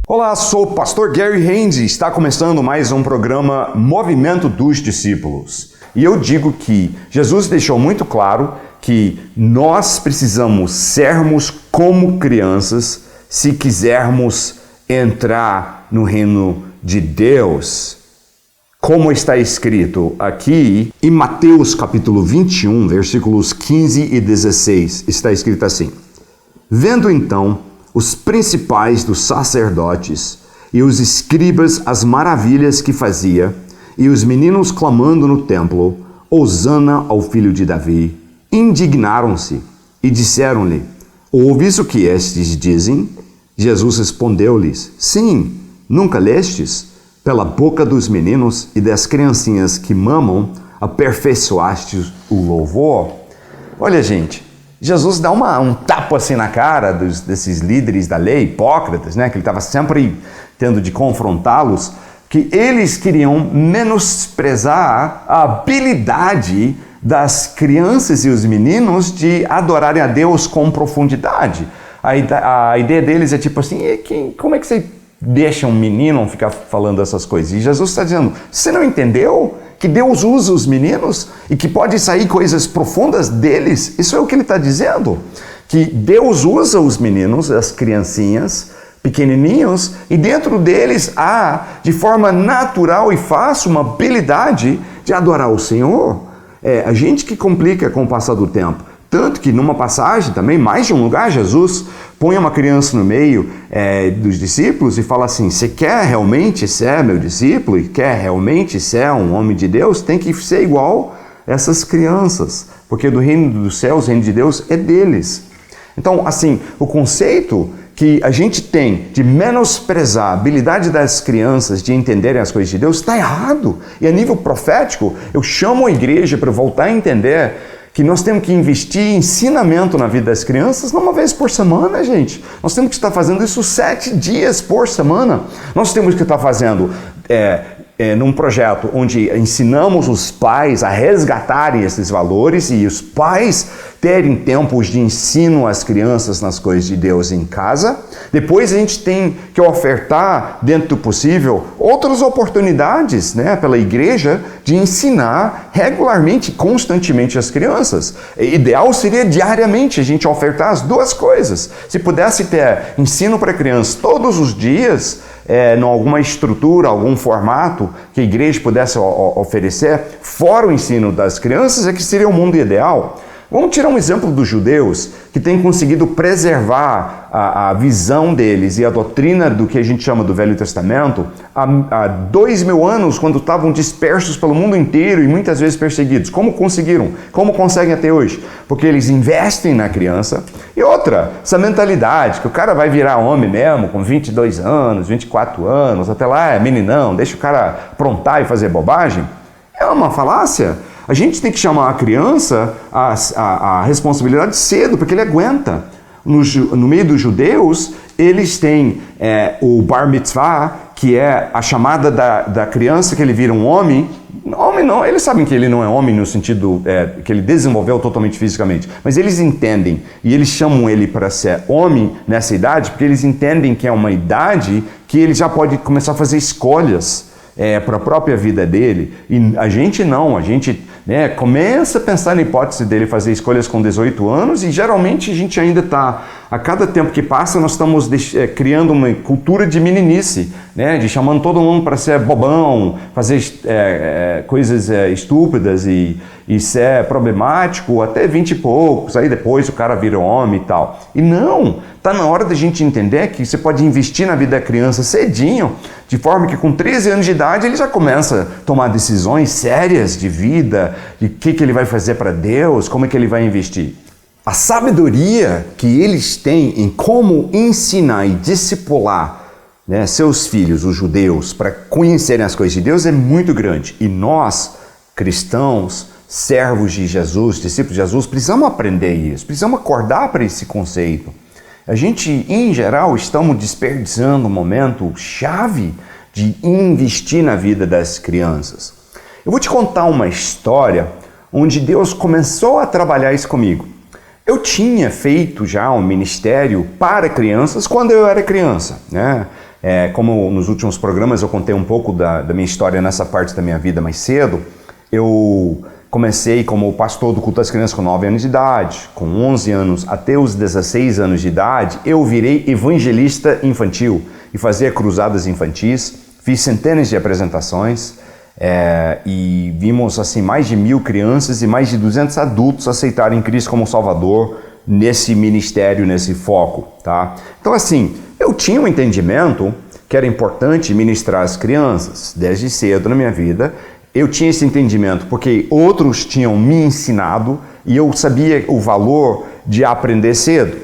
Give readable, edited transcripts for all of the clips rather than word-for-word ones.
Olá, sou o pastor Gary Haynes e está começando mais um programa Movimento dos Discípulos. E eu digo que Jesus deixou muito claro que nós precisamos sermos como crianças se quisermos entrar no reino de Deus. Como está escrito aqui em Mateus capítulo 21, versículos 15 e 16, está escrito assim: Vendo então os principais dos sacerdotes e os escribas as maravilhas que fazia, e os meninos clamando no templo, Hosana ao filho de Davi, indignaram-se e disseram-lhe: Ouves o que estes dizem? Jesus respondeu-lhes: Sim, nunca lestes? Pela boca dos meninos e das criancinhas que mamam, aperfeiçoastes o louvor. Olha, gente, Jesus dá um tapa assim na cara desses líderes da lei, hipócritas, né? Que ele estava sempre tendo de confrontá-los, que eles queriam menosprezar a habilidade das crianças e os meninos de adorarem a Deus com profundidade. A ideia deles é tipo assim, como é que você deixa um menino ficar falando essas coisas? E Jesus está dizendo, você não entendeu que Deus usa os meninos e que pode sair coisas profundas deles? Isso é o que ele está dizendo. Que Deus usa os meninos, as criancinhas, pequenininhos, e dentro deles há, de forma natural e fácil, uma habilidade de adorar o Senhor. É a gente que complica com o passar do tempo. Tanto que numa passagem também, mais de um lugar, Jesus põe uma criança no meio dos discípulos e fala assim: você quer realmente ser meu discípulo e quer realmente ser um homem de Deus, tem que ser igual essas crianças, porque do reino dos céus, o reino de Deus é deles. Então, assim, o conceito que a gente tem de menosprezar a habilidade das crianças de entenderem as coisas de Deus está errado. E a nível profético, eu chamo a igreja para voltar a entender que nós temos que investir em ensinamento na vida das crianças não uma vez por semana, gente. Nós temos que estar fazendo isso 7 dias por semana. Nós temos que estar fazendo num projeto onde ensinamos os pais a resgatarem esses valores e os pais terem tempos de ensino às crianças nas coisas de Deus em casa. Depois a gente tem que ofertar, dentro do possível, outras oportunidades, né, pela igreja de ensinar regularmente, constantemente as crianças. Ideal seria diariamente a gente ofertar as duas coisas. Se pudesse ter ensino para crianças todos os dias, em alguma estrutura, algum formato que a igreja pudesse oferecer, fora o ensino das crianças, é que seria o mundo ideal. Vamos tirar um exemplo dos judeus que têm conseguido preservar a visão deles e a doutrina do que a gente chama do Velho Testamento há 2000 anos, quando estavam dispersos pelo mundo inteiro e muitas vezes perseguidos. Como conseguiram? Como conseguem até hoje? Porque eles investem na criança. E outra, essa mentalidade que o cara vai virar homem mesmo com 22 anos, 24 anos, até lá é meninão, deixa o cara aprontar e fazer bobagem, é uma falácia. A gente tem que chamar a criança a responsabilidade cedo, porque ele aguenta. No meio dos judeus, eles têm o bar mitzvah, que é a chamada da criança que ele vira um homem. Homem não, eles sabem que ele não é homem no sentido que ele desenvolveu totalmente fisicamente, mas eles entendem, e eles chamam ele para ser homem nessa idade, porque eles entendem que é uma idade que ele já pode começar a fazer escolhas para a própria vida dele. E a gente não, a gente começa a pensar na hipótese dele fazer escolhas com 18 anos e geralmente a gente ainda está, a cada tempo que passa, nós estamos criando uma cultura de meninice, de chamando todo mundo para ser bobão, fazer coisas estúpidas e ser problemático até 20 e poucos, aí depois o cara vira homem e tal. E não, está na hora da gente entender que você pode investir na vida da criança cedinho, de forma que com 13 anos de idade ele já começa a tomar decisões sérias de vida, de o que ele vai fazer para Deus, como é que ele vai investir. A sabedoria que eles têm em como ensinar e discipular seus filhos, os judeus, para conhecerem as coisas de Deus é muito grande. E nós, cristãos, servos de Jesus, discípulos de Jesus, precisamos aprender isso, precisamos acordar para esse conceito. A gente, em geral, estamos desperdiçando um momento chave de investir na vida das crianças. Eu vou te contar uma história onde Deus começou a trabalhar isso comigo. Eu tinha feito já um ministério para crianças quando eu era criança, né? Como nos últimos programas eu contei um pouco da minha história nessa parte da minha vida mais cedo, eu comecei como pastor do culto das crianças com 9 anos de idade. Com 11 anos até os 16 anos de idade, eu virei evangelista infantil e fazia cruzadas infantis. Fiz centenas de apresentações e vimos assim mais de 1.000 crianças e mais de 200 adultos aceitarem Cristo como Salvador nesse ministério, nesse foco, tá? Então assim, eu tinha um entendimento que era importante ministrar as crianças desde cedo na minha vida. Eu tinha esse entendimento porque outros tinham me ensinado e eu sabia o valor de aprender cedo.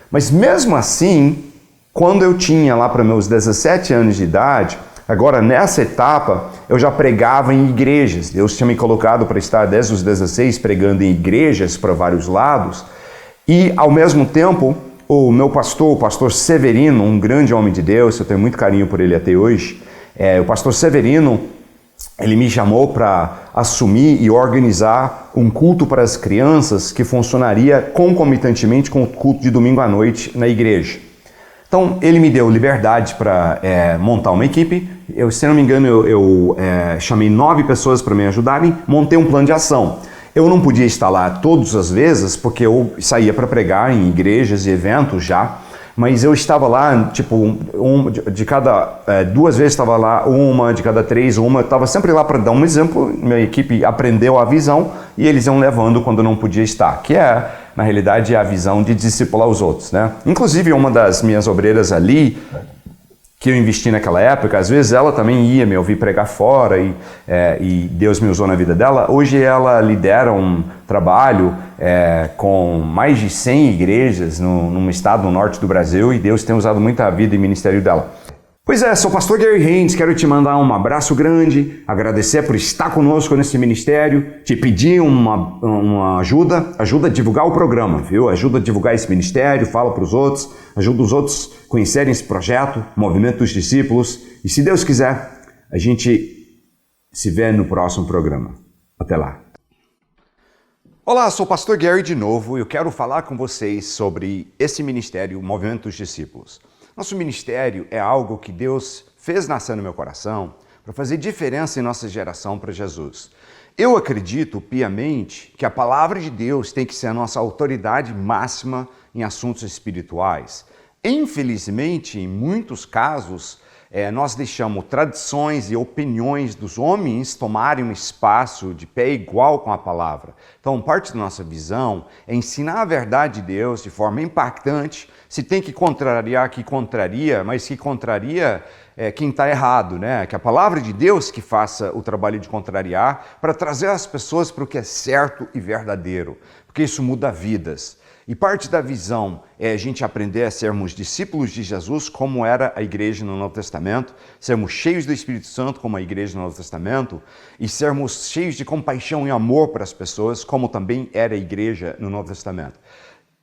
Mas mesmo assim, quando eu tinha lá para meus 17 anos de idade, agora nessa etapa eu já pregava em igrejas. Deus tinha me colocado para estar desde os 16 pregando em igrejas para vários lados. E ao mesmo tempo, o meu pastor, o pastor Severino, um grande homem de Deus, eu tenho muito carinho por ele até hoje, o pastor Severino, ele me chamou para assumir e organizar um culto para as crianças que funcionaria concomitantemente com o culto de domingo à noite na igreja. Então, ele me deu liberdade para montar uma equipe. Se não me engano, eu chamei 9 pessoas para me ajudarem, montei um plano de ação. Eu não podia estar lá todas as vezes, porque eu saía para pregar em igrejas e eventos já, mas eu estava lá, tipo, de cada 2 vezes estava lá, uma de cada 3, uma, eu estava sempre lá para dar um exemplo. Minha equipe aprendeu a visão e eles iam levando quando não podia estar, que na realidade, a visão de discipular os outros, né? Inclusive, uma das minhas obreiras ali, que eu investi naquela época, às vezes ela também ia me ouvir pregar fora e Deus me usou na vida dela. Hoje ela lidera um trabalho com mais de 100 igrejas num estado no norte do Brasil e Deus tem usado muito a vida e ministério dela. Pois sou o pastor Gary Haynes, quero te mandar um abraço grande, agradecer por estar conosco nesse ministério, te pedir uma ajuda a divulgar o programa, viu? Ajuda a divulgar esse ministério, fala para os outros, ajuda os outros a conhecerem esse projeto, Movimento dos Discípulos, e se Deus quiser, a gente se vê no próximo programa. Até lá. Olá, sou o pastor Gary de novo e eu quero falar com vocês sobre esse ministério, Movimento dos Discípulos. Nosso ministério é algo que Deus fez nascer no meu coração para fazer diferença em nossa geração para Jesus. Eu acredito piamente que a palavra de Deus tem que ser a nossa autoridade máxima em assuntos espirituais. Infelizmente, em muitos casos, nós deixamos tradições e opiniões dos homens tomarem um espaço de pé igual com a palavra. Então, parte da nossa visão é ensinar a verdade de Deus de forma impactante. Se tem que contrariar, que contraria, mas que contraria quem está errado, né? Que a palavra de Deus que faça o trabalho de contrariar para trazer as pessoas para o que é certo e verdadeiro, porque isso muda vidas. E parte da visão é a gente aprender a sermos discípulos de Jesus, como era a igreja no Novo Testamento, sermos cheios do Espírito Santo, como a igreja no Novo Testamento, e sermos cheios de compaixão e amor para as pessoas, como também era a igreja no Novo Testamento.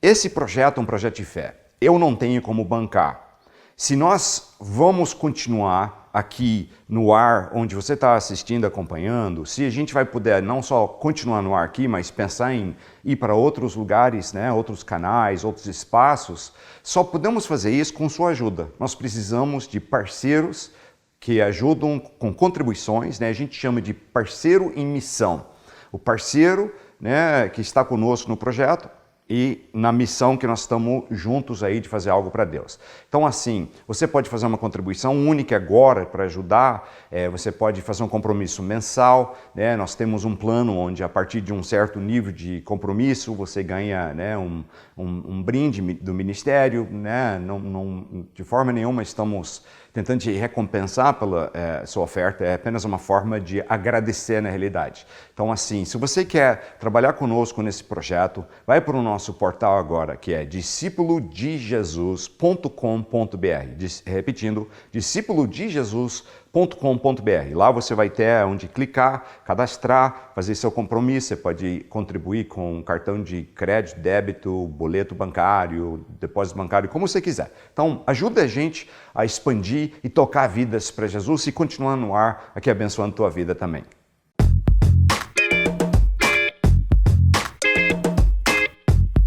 Esse projeto é um projeto de fé. Eu não tenho como bancar. Se nós vamos continuar aqui no ar, onde você está assistindo, acompanhando, se a gente vai poder não só continuar no ar aqui, mas pensar em ir para outros lugares, né, outros canais, outros espaços, só podemos fazer isso com sua ajuda. Nós precisamos de parceiros que ajudam com contribuições, né, a gente chama de parceiro em missão. O parceiro, né, que está conosco no projeto, e na missão que nós estamos juntos aí de fazer algo para Deus. Então assim, você pode fazer uma contribuição única agora para ajudar, você pode fazer um compromisso mensal, né? Nós temos um plano onde a partir de um certo nível de compromisso você ganha, né, um brinde do ministério, né? De forma nenhuma estamos tentando te recompensar pela sua oferta, é apenas uma forma de agradecer na realidade. Então assim, se você quer trabalhar conosco nesse projeto, vai para o nosso portal agora, que é discipulodejesus.com.br. Repetindo, discipulodejesus.com.br. Lá você vai ter onde clicar, cadastrar, fazer seu compromisso. Você pode contribuir com um cartão de crédito, débito, boleto bancário, depósito bancário, como você quiser. Então, ajuda a gente a expandir e tocar vidas para Jesus e continuar no ar aqui abençoando a tua vida também.